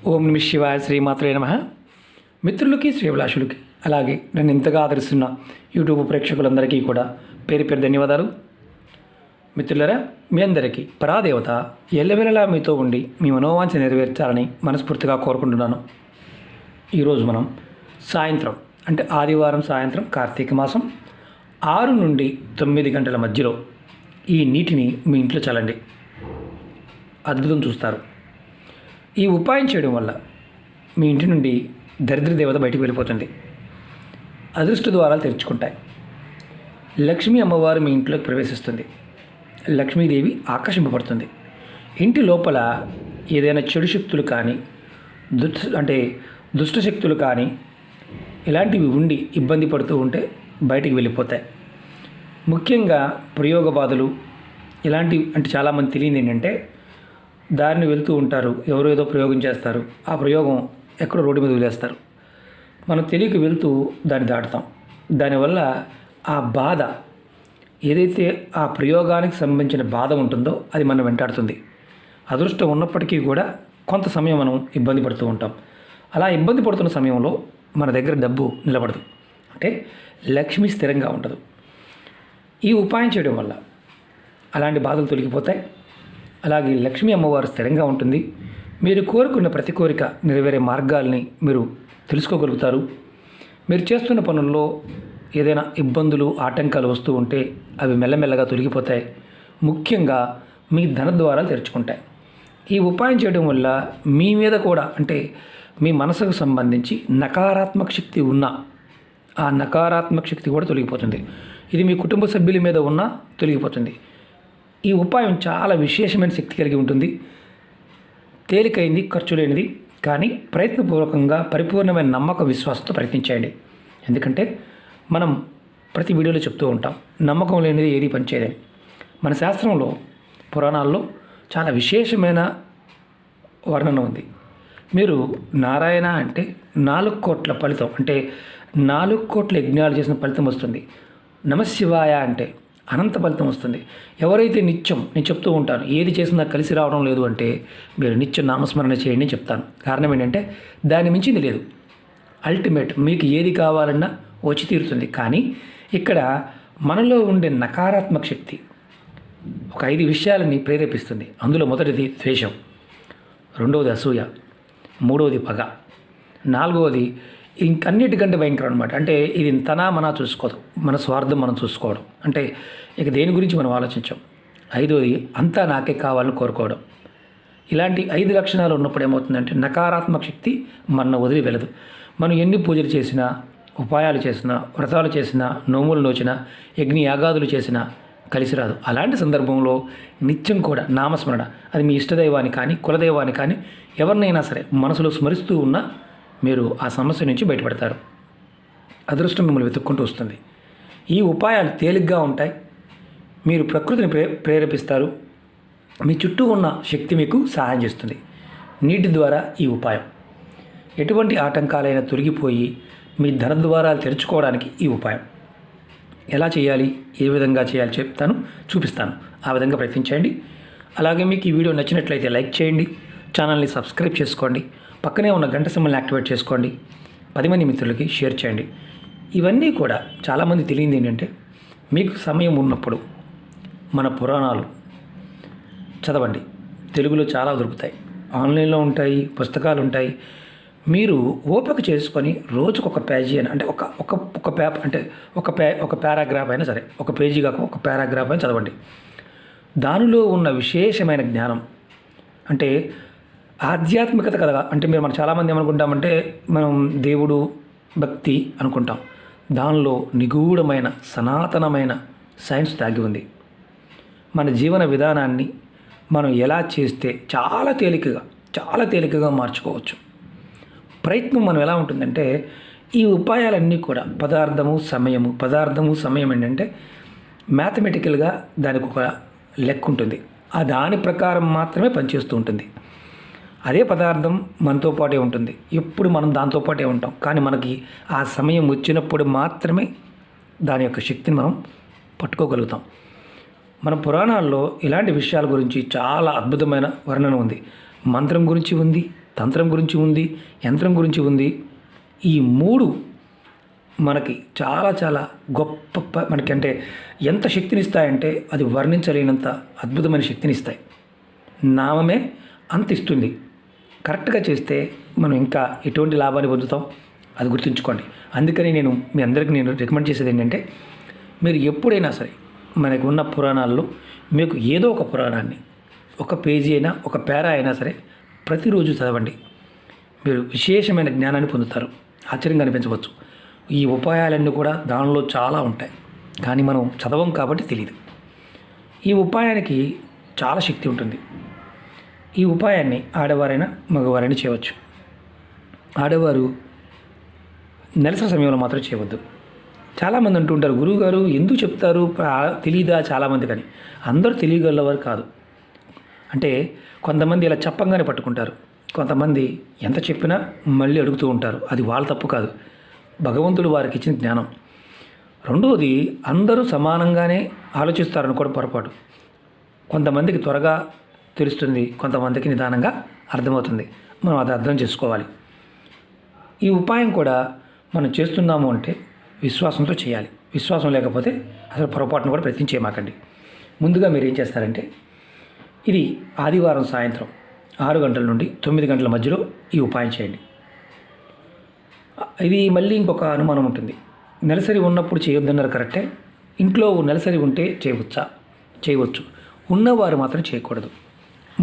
ఓం నమ శివాయ శ్రీమాత్రే నమః. మిత్రులకి శ్రీభిలాషులకి అలాగే నన్ను ఇంతగా ఆదరిస్తున్న యూట్యూబ్ ప్రేక్షకులందరికీ కూడా పేరు పేరు ధన్యవాదాలు. మిత్రులరా, మీ అందరికీ పరాదేవత ఎల్లవెల్లలా మీతో ఉండి మీ మనోవాంఛ నెరవేర్చాలని మనస్ఫూర్తిగా కోరుకుంటున్నాను. ఈరోజు మనం సాయంత్రం అంటే ఆదివారం సాయంత్రం కార్తీక మాసం 6 నుండి 9 గంటల మధ్యలో ఈ నీటిని మీ ఇంట్లో చల్లండి. అద్భుతం చూస్తారు. ఈ ఉపాయం చేయడం వల్ల మీ ఇంటి నుండి దరిద్ర దేవత బయటికి వెళ్ళిపోతుంది. అదృష్ట ద్వారాలు తెరుచుకుంటాయి. లక్ష్మీ అమ్మవారు మీ ఇంట్లోకి ప్రవేశిస్తుంది. లక్ష్మీదేవి ఆకర్షింపబడుతుంది. ఇంటి లోపల ఏదైనా చెడు శక్తులు కానీ దుష్ట శక్తులు కానీ ఇలాంటివి ఉండి ఇబ్బంది పడుతూ ఉంటే బయటికి వెళ్ళిపోతాయి. ముఖ్యంగా ప్రయోగ బాధలు ఇలాంటివి అంటే చాలామంది తెలియదు ఏంటంటే, దారిని వెళ్తూ ఉంటారు, ఎవరో ఏదో ప్రయోగం చేస్తారు, ఆ ప్రయోగం ఎక్కడో రోడ్డు మీద వదిలేస్తారు. మనం తెలియక వెళ్తూ దాన్ని దాటుతాం. దానివల్ల ఆ బాధ ఏదైతే ఆ ప్రయోగానికి సంబంధించిన బాధ ఉంటుందో అది మనం వెంటాడుతుంది. అదృష్టం ఉన్నప్పటికీ కూడా కొంత సమయం మనం ఇబ్బంది పడుతూ ఉంటాం. అలా ఇబ్బంది పడుతున్న సమయంలో మన దగ్గర డబ్బు నిలబడదు, అంటే లక్ష్మి స్థిరంగా ఉండదు. ఈ ఉపాయం చేయడం వల్ల అలాంటి బాధలు తొలగిపోతాయి. అలాగే లక్ష్మీ అమ్మవారు స్థిరంగా ఉంటుంది. మీరు కోరుకున్న ప్రతి కోరిక నెరవేరే మార్గాల్ని మీరు తెలుసుకోగలుగుతారు. మీరు చేస్తున్న పనుల్లో ఏదైనా ఇబ్బందులు ఆటంకాలు వస్తూ ఉంటే అవి మెల్లమెల్లగా తొలగిపోతాయి. ముఖ్యంగా మీ ధన ద్వారాలు తెరుచుకుంటాయి. ఈ ఉపాయం చేయడం వల్ల మీ మీద కూడా అంటే మీ మనసుకు సంబంధించి నకారాత్మక శక్తి ఉన్న ఆ నకారాత్మక శక్తి కూడా తొలగిపోతుంది. ఇది మీ కుటుంబ సభ్యుల మీద ఉన్న తొలగిపోతుంది. ఈ ఉపాయం చాలా విశేషమైన శక్తి కలిగి ఉంటుంది. తేలికైంది, ఖర్చు లేనిది, కానీ ప్రయత్నపూర్వకంగా పరిపూర్ణమైన నమ్మక విశ్వాసంతో ప్రయత్నించండి. ఎందుకంటే మనం ప్రతి వీడియోలో చెప్తూ ఉంటాం, నమ్మకం లేనిది ఏది పనిచేయదని. మన శాస్త్రంలో పురాణాల్లో చాలా విశేషమైన వర్ణన ఉంది. మీరు నారాయణ అంటే 4 కోట్ల ఫలితం, అంటే 4 కోట్ల యజ్ఞాలు చేసిన ఫలితం వస్తుంది. నమశివాయ అంటే అనంత ఫలితం వస్తుంది. ఎవరైతే నిత్యం, నేను చెప్తూ ఉంటాను, ఏది చేసినా కలిసి రావడం లేదు అంటే మీరు నిత్యం నామస్మరణ చేయండి అని చెప్తాను. కారణం ఏంటంటే దాని మించింది లేదు. అల్టిమేట్ మీకు ఏది కావాలన్నా వచ్చి తీరుతుంది. కానీ ఇక్కడ మనలో ఉండే నకారాత్మక శక్తి ఒక 5 విషయాలని ప్రేరేపిస్తుంది. అందులో మొదటిది ద్వేషం, రెండవది అసూయ, మూడవది పగ, నాలుగవది ఇంకన్నిటికంటే భయంకరం అనమాట. అంటే ఇది తనా మనా చూసుకోదు, మన స్వార్థం మనం చూసుకోవడం, అంటే ఇక దేని గురించి మనం ఆలోచించాం. ఐదవది అంతా నాకే కావాలని కోరుకోవడం. ఇలాంటి 5 లక్షణాలు ఉన్నప్పుడు ఏమవుతుందంటే నకారాత్మక శక్తి మన వదిలి వెళ్ళదు. మనం ఎన్ని పూజలు చేసినా, ఉపాయాలు చేసినా, వ్రతాలు చేసినా, నోములు నోచినా, యజ్ఞ యాగాదులు చేసినా కలిసి రాదు. అలాంటి సందర్భంలో నిత్యం కూడా నామస్మరణ, అది మీ ఇష్టదైవాన్ని కానీ కులదైవాన్ని కానీ ఎవరినైనా సరే మనసులో స్మరిస్తూ ఉన్నా మీరు ఆ సమస్య నుంచి బయటపడతారు. అదృష్టం మిమ్మల్ని వెతుక్కుంటూ వస్తుంది. ఈ ఉపాయాలు తేలిగ్గా ఉంటాయి. మీరు ప్రకృతిని ప్రేరేపిస్తారు. మీ చుట్టూ ఉన్న శక్తి మీకు సహాయం చేస్తుంది. నీటి ద్వారా ఈ ఉపాయం ఎటువంటి ఆటంకాలైనా తొలగిపోయి మీ ధన ద్వారాలు తెరుచుకోవడానికి ఈ ఉపాయం ఎలా చేయాలి, ఏ విధంగా చేయాలి చెప్తాను, చూపిస్తాను. ఆ విధంగా ప్రయత్నించండి. అలాగే మీకు ఈ వీడియో నచ్చినట్లయితే లైక్ చేయండి, ఛానల్ని సబ్స్క్రైబ్ చేసుకోండి, పక్కనే ఉన్న గంట సింబల్ని యాక్టివేట్ చేసుకోండి, 10 మంది మిత్రులకి షేర్ చేయండి. ఇవన్నీ కూడా చాలామంది తెలియదు ఏంటంటే, మీకు సమయం ఉన్నప్పుడు మన పురాణాలు చదవండి. తెలుగులో చాలా దొరుకుతాయి, ఆన్లైన్లో ఉంటాయి, పుస్తకాలు ఉంటాయి. మీరు ఓపిక చేసుకొని రోజుకొక పేజీ అని, అంటే ఒక పేపర్, అంటే ఒక పారాగ్రాఫ్ అయినా సరే, ఒక పేజీ కాక ఒక పారాగ్రాఫ్ అయినా చదవండి. దానిలో ఉన్న విశేషమైన జ్ఞానం, అంటే ఆధ్యాత్మికత కదా. అంటే మనం చాలామంది ఏమనుకుంటామంటే, మనం దేవుడు భక్తి అనుకుంటాం. దానిలో నిగూఢమైన సనాతనమైన సైన్స్ దాగి ఉంది. మన జీవన విధానాన్ని మనం ఎలా చేస్తే చాలా తేలికగా మార్చుకోవచ్చు. ప్రయత్నం మనం ఎలా ఉంటుందంటే, ఈ ఉపాయాలన్నీ కూడా పదార్థము సమయం ఏంటంటే మ్యాథమెటికల్గా దానికి ఒక లెక్క ఉంటుంది. ఆ దాని ప్రకారం మాత్రమే పనిచేస్తూ ఉంటుంది. అదే పదార్థం మనతో పాటే ఉంటుంది, ఎప్పుడు మనం దాంతో పాటే ఉంటాం. కానీ మనకి ఆ సమయం వచ్చినప్పుడు మాత్రమే దాని యొక్క శక్తిని మనం పట్టుకోగలుగుతాం. మన పురాణాల్లో ఇలాంటి విషయాల గురించి చాలా అద్భుతమైన వర్ణన ఉంది. మంత్రం గురించి ఉంది, తంత్రం గురించి ఉంది, యంత్రం గురించి ఉంది. ఈ 3 మనకి చాలా చాలా గొప్ప మనకి అంటే ఎంత శక్తినిస్తాయంటే అది వర్ణించలేనంత అద్భుతమైన శక్తినిస్తాయి. నామమే అంత ఇస్తుంది. కరెక్ట్గా చేస్తే మనం ఇంకా ఎటువంటి లాభాన్ని పొందుతాం అది గుర్తుంచుకోండి. అందుకని మీ అందరికీ నేను రికమెండ్ చేసేది ఏంటంటే, మీరు ఎప్పుడైనా సరే మనకు ఉన్న పురాణాల్లో మీకు ఏదో ఒక పురాణాన్ని ఒక పేజీ అయినా ఒక పేరా అయినా సరే ప్రతిరోజు చదవండి. మీరు విశేషమైన జ్ఞానాన్ని పొందుతారు. ఆశ్చర్యంగా అనిపించవచ్చు. ఈ ఉపాయాలన్నీ కూడా దానిలో చాలా ఉంటాయి, కానీ మనం చదవం కాబట్టి తెలియదు. ఈ ఉపాయానికి చాలా శక్తి ఉంటుంది. ఈ ఉపాయాన్ని ఆడవారైనా మగవారైనా చేయవచ్చు. ఆడవారు నెలసరి సమయంలో మాత్రం చేయవద్దు. చాలామంది అంటుంటారు, గురువుగారు ఎందుకు చెప్తారు, తెలియదా చాలామంది. కానీ అందరూ తెలియగలవారు కాదు. అంటే కొంతమంది ఇలా చెప్పంగానే పట్టుకుంటారు, కొంతమంది ఎంత చెప్పినా మళ్ళీ అడుగుతూ ఉంటారు. అది వాళ్ళ తప్పు కాదు, భగవంతుడు వారికి ఇచ్చిన జ్ఞానం. రెండవది, అందరూ సమానంగానే ఆలోచిస్తారనుకోవడం పొరపాటు. కొంతమందికి త్వరగా తెలుస్తుంది, కొంతమందికి నిదానంగా అర్థమవుతుంది. మనం అది అర్థం చేసుకోవాలి. ఈ ఉపాయం కూడా మనం చేస్తున్నాము అంటే విశ్వాసంతో చేయాలి. విశ్వాసం లేకపోతే అసలు పొరపాటును కూడా ప్రయత్నం చేయమాకండి. ముందుగా మీరు ఏం చేస్తారంటే, ఇది ఆదివారం సాయంత్రం 6 గంటల నుండి 9 గంటల మధ్యలో ఈ ఉపాయం చేయండి. ఇది మళ్ళీ ఇంకొక అనుమానం ఉంటుంది, నెలసరి ఉన్నప్పుడు చేయొద్దన్నారు కరెక్టే. ఇంట్లో నెలసరి ఉంటే చేయవచ్చు, ఉన్నవారు మాత్రం చేయకూడదు.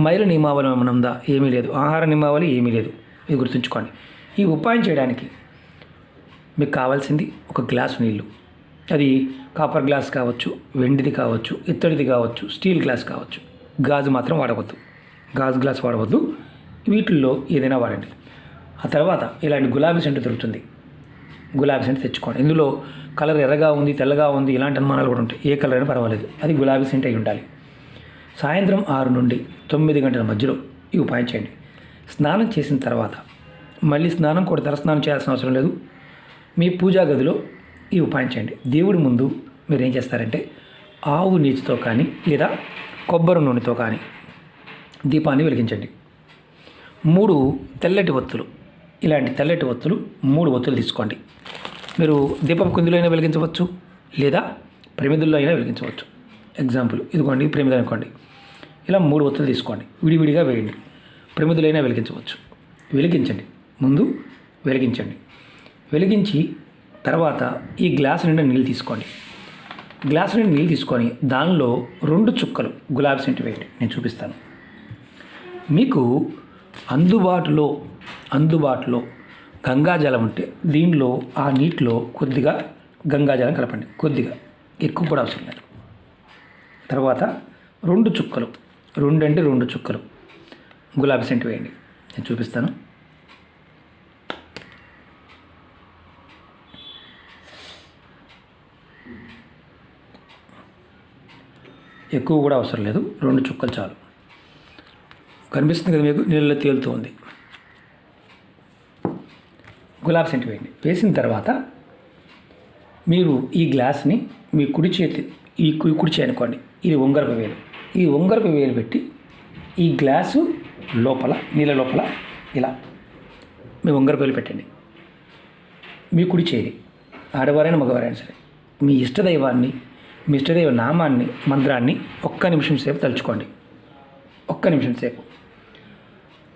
మైల నియమావళి ఏమైనా ఉందా? ఏమీ లేదు. ఆహార నియమావళి ఏమీ లేదు. ఇది గుర్తుంచుకోండి. ఈ ఉపాయం చేయడానికి మీకు కావాల్సింది ఒక గ్లాసు నీళ్ళు. అది కాపర్ గ్లాస్ కావచ్చు, వెండిది కావచ్చు, ఇత్తడిది కావచ్చు, స్టీల్ గ్లాస్ కావచ్చు. గాజు మాత్రం వాడవద్దు. గాజు గ్లాస్ వాడవద్దు. వీటిల్లో ఏదైనా వాడండి. ఆ తర్వాత ఇలాంటి గులాబీ సెంటు దొరుకుతుంది. గులాబీ సెంటు తెచ్చుకోండి. ఇందులో కలర్ ఎర్రగా ఉంది, తెల్లగా ఉంది, ఇలాంటి అనుమానాలు కూడా ఉంటాయి. ఏ కలర్ అయినా పర్వాలేదు, అది గులాబీ సెంటు అయి ఉండాలి. సాయంత్రం 6 నుండి 9 గంటల మధ్యలో ఈ ఉపాయం చేయండి. స్నానం చేసిన తర్వాత మళ్ళీ స్నానం కూడా తలస్నానం చేయాల్సిన అవసరం లేదు. మీ పూజా గదిలో ఈ ఉపాయం చేయండి. దేవుడి ముందు మీరు ఏం చేస్తారంటే, ఆవు నీటితో కానీ లేదా కొబ్బరి నూనెతో కానీ దీపాన్ని వెలిగించండి. 3 తెల్లటి ఒత్తులు, ఇలాంటి తెల్లటి ఒత్తులు 3 ఒత్తులు తీసుకోండి. మీరు దీపం కుందిలో అయినా వెలిగించవచ్చు, లేదా ప్రమిదల్లో అయినా వెలిగించవచ్చు. ఎగ్జాంపుల్ ఇదిగోండి, ప్రమిద అనుకోండి. ఇలా 3 ఒత్తులు తీసుకోండి, విడివిడిగా వేయండి. ప్రమిదలైనా వెలిగించవచ్చు. వెలిగించండి, ముందు వెలిగించండి. వెలిగించి తర్వాత ఈ గ్లాసు నిండా నీళ్ళు తీసుకోండి. గ్లాసు నిండా నీళ్ళు తీసుకొని దానిలో 2 చుక్కలు గులాబీ సెంటు వేయండి. నేను చూపిస్తాను. మీకు అందుబాటులో గంగాజలం ఉంటే దీనిలో ఆ నీటిలో కొద్దిగా గంగాజలం కలపండి. కొద్దిగా, ఎక్కువ కూడా అవసరం లేదు. తర్వాత 2 చుక్కలు, 2 చుక్కలు గులాబీ సెంటు వేయండి. నేను చూపిస్తాను. ఎక్కువ కూడా అవసరం లేదు, 2 చుక్కలు చాలు. కనిపిస్తుంది కదా మీకు, నీళ్ళలో తేలుతూ ఉంది. గులాబీ సెంటు వేయండి. వేసిన తర్వాత మీరు ఈ గ్లాస్ని మీ కుడి చేయి అనుకోండి. ఇది ఉంగరపు వేలు. ఈ ఉంగరపు వేలు పెట్టి ఈ గ్లాసు లోపల, నీళ్ళ లోపల ఇలా మీ ఉంగరపు వేలు పెట్టండి. మీ కుడి చేయి, ఆడవారైనా మగవారైనా సరే, మీ ఇష్టదైవాన్ని, మీ ఇష్టదైవ నామాన్ని, మంత్రాన్ని 1 నిమిషం సేపు తలుచుకోండి. 1 నిమిషం సేపు.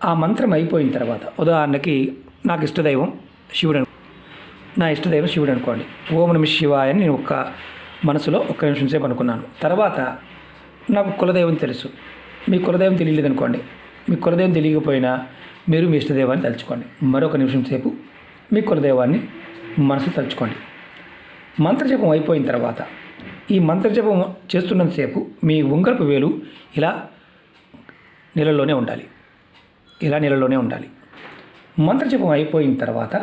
ఆ మంత్రం అయిపోయిన తర్వాత, ఉదాహరణకి నాకు ఇష్టదైవం శివుడు, నా ఇష్టదైవం శివుడు అనుకోండి. ఓం నమః శివాయ అని నేను మనసులో 1 నిమిషం సేపు అనుకున్నాను. తర్వాత నాకు కులదైవం తెలుసు, మీ కులదైవం తెలియలేదు అనుకోండి. మీ కులదైవం తెలియకపోయినా మీరు మీ ఇష్టదైవాన్ని తలుచుకోండి. మరొక నిమిషం సేపు మీ కులదైవాన్ని మనసు తలుచుకోండి. మంత్రజపం అయిపోయిన తర్వాత, ఈ మంత్రజపం చేస్తున్నంతసేపు మీ ఉంగరపు వేలు ఇలా నీళ్ళలోనే ఉండాలి. మంత్రజపం అయిపోయిన తర్వాత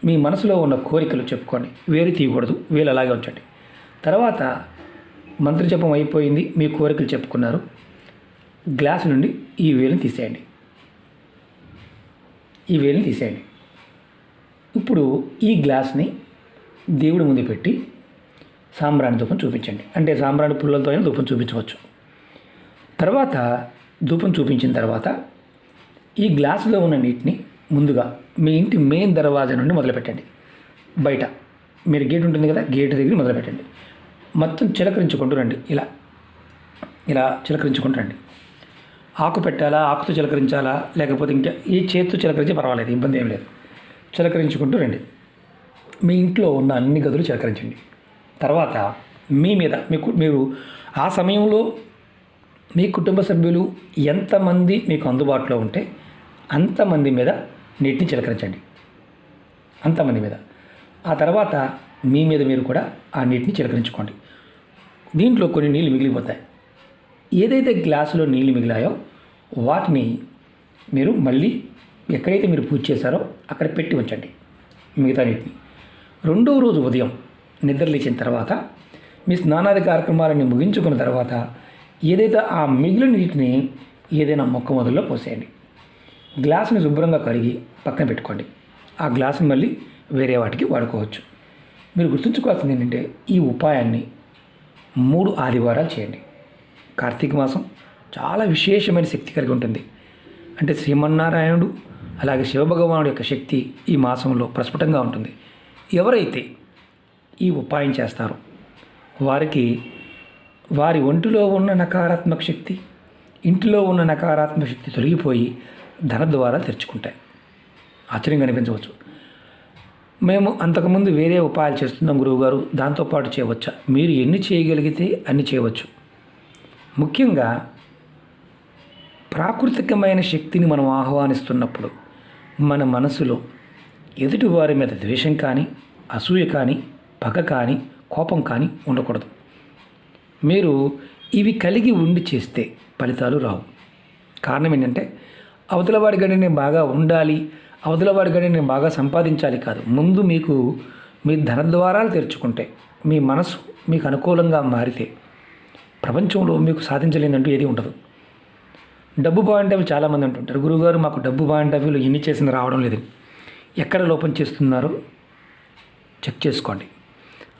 మీ మనసులో ఉన్న కోరికలు చెప్పుకోండి. వేలు తీయకూడదు, వేలు అలాగే ఉంచండి. తర్వాత మంత్రజపం అయిపోయింది, మీ కోరికలు చెప్పుకున్నారు. గ్లాసు నుండి ఈ వేలుని తీసేయండి. ఇప్పుడు ఈ గ్లాస్ని దేవుడి ముందు పెట్టి సాంబ్రాణి ధూపం చూపించండి. అంటే సాంబ్రాణి పుల్లలతో అయినా ధూపం చూపించవచ్చు. తర్వాత ధూపం చూపించిన తర్వాత ఈ గ్లాసులో ఉన్న నీటిని ముందుగా మీ ఇంటి మెయిన్ దర్వాజా నుండి మొదలుపెట్టండి. బయట మీరు గేట్ ఉంటుంది కదా, గేట్ దగ్గర మొదలుపెట్టండి. మొత్తం చిలకరించుకుంటూ రండి. ఇలా చిలకరించుకుంటూ రండి. ఆకు పెట్టాలా, ఆకుతో చిలకరించాలా, లేకపోతే ఇంకా ఈ చేతితో చిలకరించి పర్వాలేదు, ఇబ్బంది ఏం లేదు. చిలకరించుకుంటూ రండి. మీ ఇంట్లో ఉన్న అన్ని గదులు చిలకరించండి. తర్వాత మీ మీద మీరు ఆ సమయంలో మీ కుటుంబ సభ్యులు ఎంతమంది మీకు అందుబాటులో ఉంటే అంతమంది మీద నీటిని చిలకరించండి. అంతమంది మీద. ఆ తర్వాత మీ మీద మీరు కూడా ఆ నీటిని చిలకరించుకోండి. దీంట్లో కొన్ని నీళ్ళు మిగిలిపోతాయి. ఏదైతే గ్లాసులో నీళ్ళు మిగిలాయో వాటిని మీరు మళ్ళీ ఎక్కడైతే మీరు పూజ చేశారో అక్కడ పెట్టి ఉంచండి మిగతా నీటిని. రెండవ రోజు ఉదయం నిద్రలేచిన తర్వాత మీ స్నానాది కార్యక్రమాలని ముగించుకున్న తర్వాత ఏదైతే ఆ మిగిలిన నీటిని ఏదైనా మొక్క మొదల్లో పోసేయండి. గ్లాసుని శుభ్రంగా కడిగి పక్కన పెట్టుకోండి. ఆ గ్లాసుని మళ్ళీ వేరే వాటికి వాడుకోవచ్చు. మీరు గుర్తుంచుకోవాల్సింది ఏంటంటే ఈ ఉపాయాన్ని 3 ఆదివారాలు చేయండి. కార్తీక మాసం చాలా విశేషమైన శక్తి కలిగి ఉంటుంది. అంటే శ్రీమన్నారాయణుడు అలాగే శివభగవానుడి యొక్క శక్తి ఈ మాసంలో ప్రస్ఫుటంగా ఉంటుంది. ఎవరైతే ఈ ఉపాయం చేస్తారో వారికి వారి ఒంటిలో ఉన్న నకారాత్మక శక్తి, ఇంటిలో ఉన్న నకారాత్మక శక్తి తొలగిపోయి ధన ద్వారా తెరుచుకుంటాయి. ఆశ్చర్యంగా అనిపించవచ్చు. మేము అంతకుముందు వేరే ఉపాయాలు చేస్తున్నాం గురువుగారు, దాంతోపాటు చేయవచ్చా? మీరు ఎన్ని చేయగలిగితే అన్ని చేయవచ్చు. ముఖ్యంగా ప్రాకృతికమైన శక్తిని మనం ఆహ్వానిస్తున్నప్పుడు మన మనసులో ఎదుటివారి మీద ద్వేషం కానీ, అసూయ కానీ, పగ కానీ, కోపం కానీ ఉండకూడదు. మీరు ఇవి కలిగి ఉండి చేస్తే ఫలితాలు రావు. కారణం ఏంటంటే అవతలవాడి గడి నేను బాగా ఉండాలి, అవతలవాడి గడి నేను బాగా సంపాదించాలి కాదు. ముందు మీకు మీ ధన ద్వారాలు తెరుచుకుంటే, మీ మనసు మీకు అనుకూలంగా మారితే ప్రపంచంలో మీకు సాధించలేదంటూ ఏది ఉండదు. డబ్బు పాయింట్ ఆఫ్ వ్యూ చాలామంది అంటుంటారు, గురువుగారు మాకు డబ్బు పాయింట్ ఆఫ్ వ్యూలో ఎన్ని చేసిన రావడం లేదు. ఎక్కడ లోపం చేస్తున్నారో చెక్ చేసుకోండి.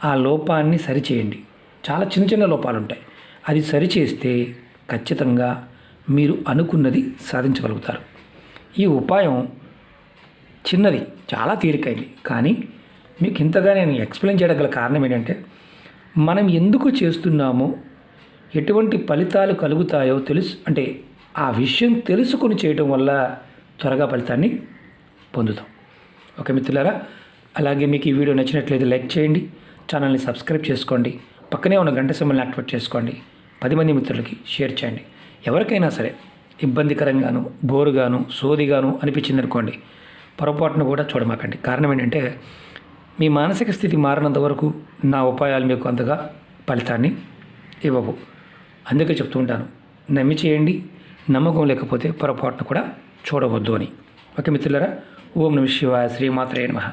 ఆ లోపాన్ని సరిచేయండి. చాలా చిన్న చిన్న లోపాలు ఉంటాయి. అది సరిచేస్తే ఖచ్చితంగా మీరు అనుకున్నది సాధించగలుగుతారు. ఈ ఉపాయం చిన్నది, చాలా తేలికైంది, కానీ మీకు ఇంతగా నేను ఎక్స్ప్లెయిన్ చేయడం గల కారణం ఏంటంటే మనం ఎందుకు చేస్తున్నామో, ఎటువంటి ఫలితాలు కలుగుతాయో అంటే ఆ విషయం తెలుసుకొని చేయటం వల్ల త్వరగా ఫలితాన్ని పొందుతాం. ఓకే మిత్రులారా, అలాగే మీకు ఈ వీడియో నచ్చినట్లయితే లైక్ చేయండి, ఛానల్ని సబ్స్క్రైబ్ చేసుకోండి, పక్కనే ఉన్న గంట సింబల్ని యాక్టివేట్ చేసుకోండి, 10 మంది మిత్రులకి షేర్ చేయండి. ఎవరికైనా సరే ఇబ్బందికరంగాను, బోరుగాను, సోదిగాను అనిపించింది అనుకోండి, పొరపాటును కూడా చూడమాకండి. కారణం ఏంటంటే మీ మానసిక స్థితి మారినంత వరకు నా ఉపాయాలు మీకు అంతగా ఫలితాన్ని ఇవ్వవు. అందుకే చెప్తూ ఉంటాను, నమ్మి చేయండి, నమ్మకం లేకపోతే పొరపాటును కూడా చూడవద్దు అని. ఓకే మిత్రులారా, ఓం నమః శివాయ, శ్రీమాత్రే నమః.